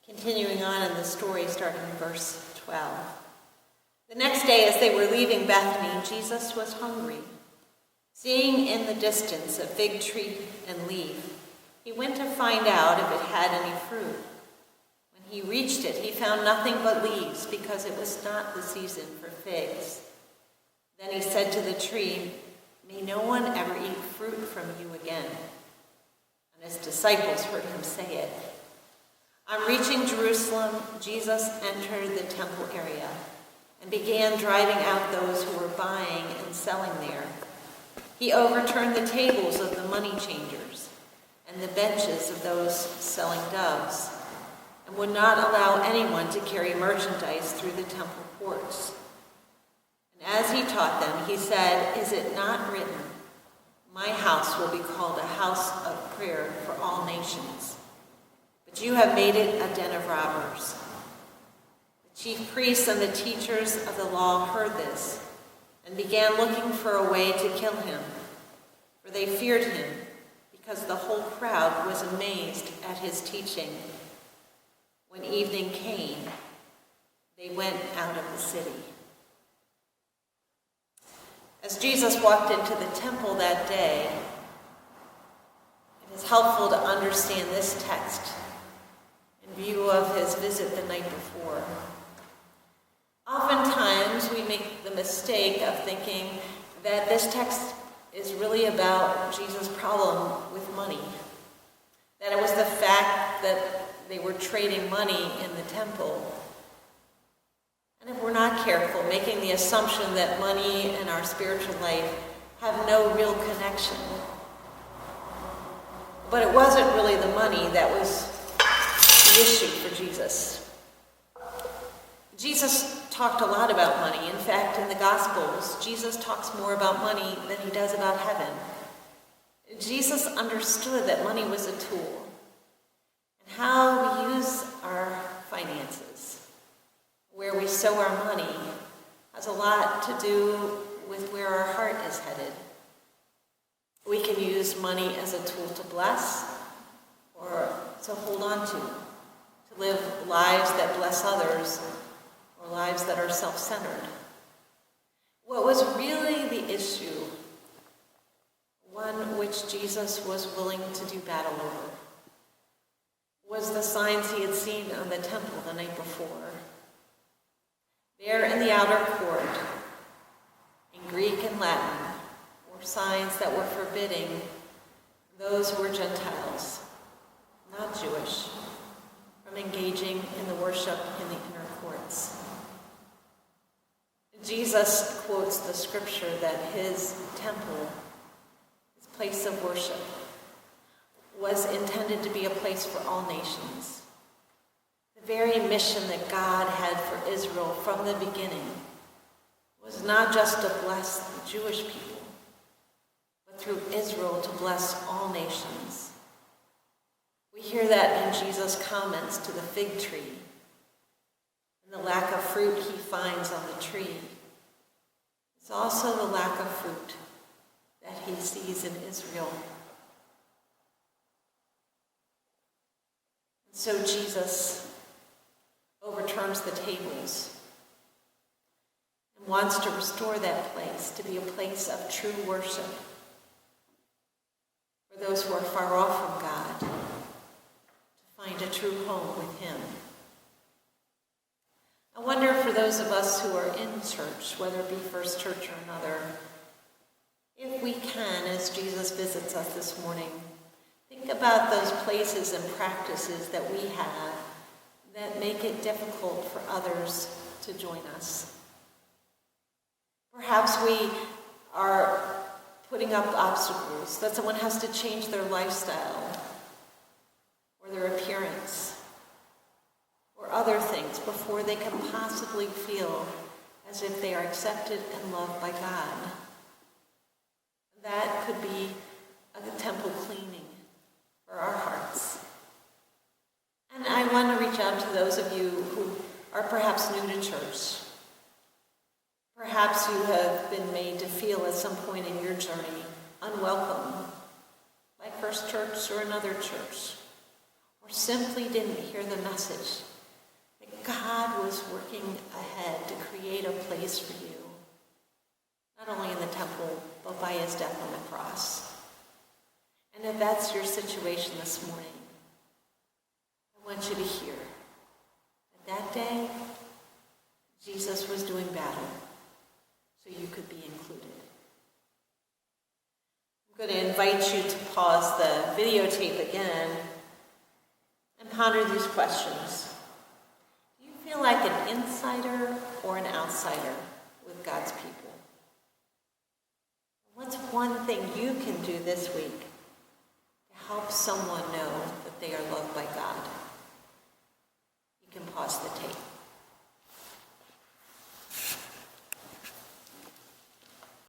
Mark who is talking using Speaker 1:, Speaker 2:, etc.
Speaker 1: Continuing on in the story, starting in verse 12. The next day, as they were leaving Bethany, Jesus was hungry. Seeing in the distance a fig tree and leaf, he went to find out if it had any fruit. When he reached it, he found nothing but leaves, because it was not the season for figs. Then he said to the tree, "May no one ever eat fruit from you again." And his disciples heard him say it. On reaching Jerusalem, Jesus entered the temple area and began driving out those who were buying and selling there. He overturned the tables of the money changers and the benches of those selling doves, and would not allow anyone to carry merchandise through the temple courts. And as he taught them, he said, "Is it not written, 'My house will be called a house of prayer for all nations'? But you have made it a den of robbers." The chief priests and the teachers of the law heard this and began looking for a way to kill him, for they feared him, because the whole crowd was amazed at his teaching. When evening came, they went out of the city. As Jesus walked into the temple that day, it is helpful to understand this text in view of his visit the night before. Oftentimes, we make the mistake of thinking that this text is really about Jesus' problem with money, that it was the fact that they were trading money in the temple. And if we're not careful, making the assumption that money and our spiritual life have no real connection. But it wasn't really the money that was the issue for Jesus. Jesus talked a lot about money. In fact, in the Gospels, Jesus talks more about money than he does about heaven. Jesus understood that money was a tool, and how we use our finances, where we sow our money, has a lot to do with where our heart is headed. We can use money as a tool to bless or to hold on to live lives that bless others or lives that are self-centered. What was really the issue, one which Jesus was willing to do battle over, was the signs he had seen on the temple the night before. There in the outer court, in Greek and Latin, were signs that were forbidding those who were Gentiles, not Jewish, from engaging in the worship in the inner courts. Jesus quotes the scripture that his temple, his place of worship, was intended to be a place for all nations. The very mission that God had for Israel from the beginning was not just to bless the Jewish people, but through Israel to bless all nations. We hear that in Jesus' comments to the fig tree and the lack of fruit he finds on the tree. It's also the lack of fruit that he sees in Israel. And so Jesus overturns the tables and wants to restore that place to be a place of true worship for those who are far off from God, to find a true home with him. I wonder, for those of us who are in church, whether it be First Church or another, if we can, as Jesus visits us this morning, think about those places and practices that we have that make it difficult for others to join us. Perhaps we are putting up obstacles, that someone has to change their lifestyle or their appearance or other things before they can possibly feel as if they are accepted and loved by God. That could be a temple cleaning for our hearts. And I want to reach out to those of you who are perhaps new to church. Perhaps you have been made to feel at some point in your journey unwelcome by First Church or another church. or simply didn't hear the message that God was working ahead to create a place for you, not only in the temple, but by his death on the cross. And if that's your situation this morning, I want you to hear that that day, Jesus was doing battle so you could be included. I'm going to invite you to pause the videotape again and ponder these questions. Do you feel like an insider or an outsider with God's people? What's one thing you can do this week to help someone know that they are loved by God? You can pause the tape.